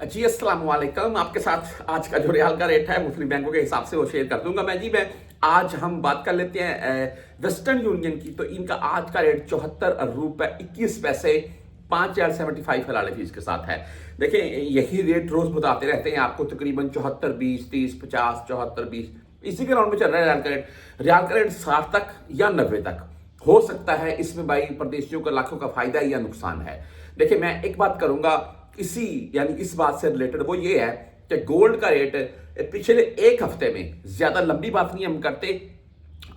जी अस्सलाम वालेकुम। आपके साथ आज का जो रियाल का रेट है मुस्लिम बैंकों के हिसाब से वो शेयर कर दूंगा मैं जी। मैं आज हम बात कर लेते हैं वेस्टर्न यूनियन की। तो इनका आज का रेट 74 रुपए 21 पैसे 5,75 हलाल फीस के साथ है। देखिए यही रेट रोज बताते रहते हैं आपको, तकरीबन 74 20 30 50 74 20 इसी के राउंड में चल रहा है रियाल का रेट। रियाल का रेट 60 तक या 90 तक हो सकता है। इसमें भाई प्रदेशियों को लाखों का फायदा या नुकसान है। देखिए मैं एक बात करूंगा इसी यानी इस बात से रिलेटेड, वो ये है कि गोल्ड का रेट पिछले एक हफ्ते में, ज्यादा लंबी बात नहीं हम करते,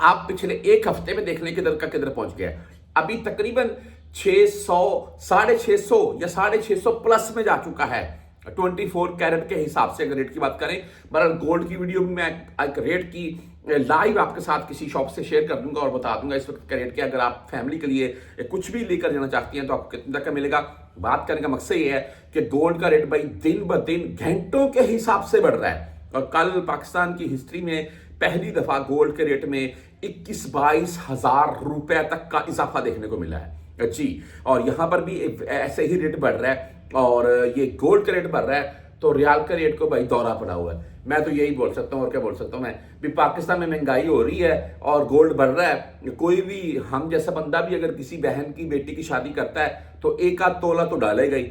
आप पिछले एक हफ्ते में देख लें किधर का किधर पहुंच गया। अभी तकरीबन 600 650 या 650 प्लस में जा चुका है 24 कैरेट के हिसाब से अगर रेट की बात करें। बहरहाल गोल्ड की वीडियो में मैं एक रेट की लाइव आपके साथ किसी शॉप से शेयर कर दूंगा और बता दूंगा इस वक्त का रेट क्या। अगर आप फैमिली के लिए कुछ भी लेकर जाना चाहती हैं तो आपको कितना का मिलेगा। बात करने का मकसद ये है कि गोल्ड का रेट भाई दिन ब दिन घंटों के हिसाब से बढ़ रहा है। और कल पाकिस्तान की हिस्ट्री में पहली दफा गोल्ड के रेट में 21-22 हजार रुपए तक का इजाफा देखने को मिला है जी। और यहां पर भी ऐसे ही रेट बढ़ रहा है और ये गोल्ड का रेट बढ़ रहा है तो रियाल का रेट को भाई दौरा पड़ा हुआ है। मैं तो यही बोल सकता हूँ और क्या बोल सकता हूँ मैं भी। पाकिस्तान में महंगाई हो रही है और गोल्ड बढ़ रहा है। कोई भी हम जैसा बंदा भी अगर किसी बहन की बेटी की शादी करता है तो एक आध तोला तो डालेगा ही।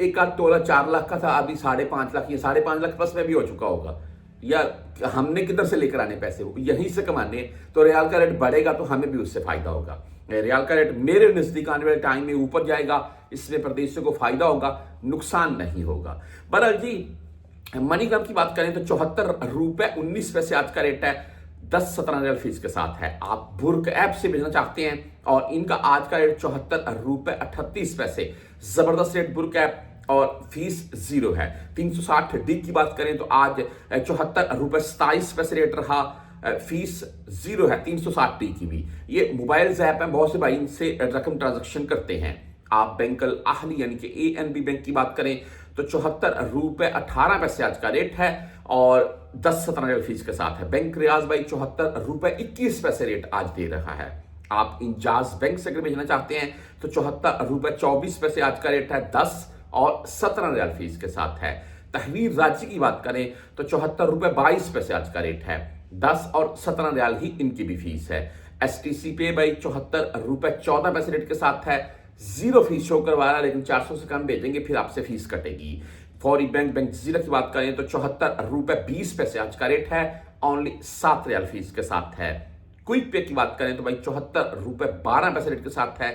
एक आध तोला 4 लाख का था, अभी 5.5 लाख या 5.5 लाख प्लस में भी हो चुका होगा। या हमने किधर से लेकर आने पैसे, यहीं से कमाने। तो रियाल का रेट बढ़ेगा तो हमें भी उससे फायदा होगा। रियाल का रेट मेरे नजदीक आने वाले टाइम में ऊपर जाएगा, इसमें प्रदेशों को फायदा होगा, नुकसान नहीं होगा। बहरहाल जी मनीग्राम की बात करें तो 74 रुपए 19 पैसे आज का रेट है। 10-17 रियाल फीस के साथ है। आप बुर्क ऐप से भेजना चाहते हैं और इनका आज का रेट 74 रुपए 38 पैसे। जबरदस्त रेट बुर्क ऐप और फीस 0 है। 360D की बात करें तो आज 74 रुपए 27 पैसे रेट रहा, फीस 0 है 360D की भी। ये मोबाइल ऐप है, बहुत से भाई इनसे रकम ट्रांजेक्शन करते हैं। आप बैंक अल अहली यानी कि ANB बैंक की बात करें तो 74 रुपए 18 पैसे आज का रेट है और 10-17 रियाल फीस के साथ है। बैंक रियाज भाई 74 रुपए 21 पैसे रेट आज दे रहा है। आप इंजाज बैंक से अगर भेजना चाहते हैं तो 74 रुपए 24 पैसे आज का रेट है, 10 और 17 रियाल फीस के साथ है। तहवीर राज्य की बात करें तो 74 रुपए 22 पैसे आज का रेट है, 10 और 17 रियाल ही इनकी भी फीस है। STC पे भाई 74 रुपए 14 पैसे रेट के साथ है, 0 फीस शो करवा रहा है, लेकिन 400 से कम भेजेंगे फिर आपसे फीस कटेगी। फौरी बैंक बैंक जीरा की बात करें तो 74 रुपए 20 पैसे आज का रेट है, ओनली 7 रियाल फीस के साथ है। क्विक पे की बात करें तो भाई 74 रुपए 12 पैसे रेट के साथ है।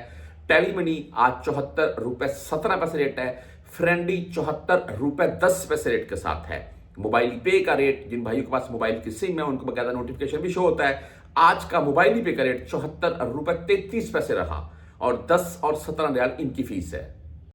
टेली मनी आज 74 रुपए 17 पैसे रेट है। फ्रेंडली 74 रुपए 10 पैसे रेट के साथ है। मोबाइल पे का रेट, जिन भाइयों के पास मोबाइल की सिम है उनको बकायदा नोटिफिकेशन भी शो होता है। आज का मोबाइल पे का रेट 74 रुपए 33 पैसे रहा और 10 और 17 रियाल इनकी फीस है।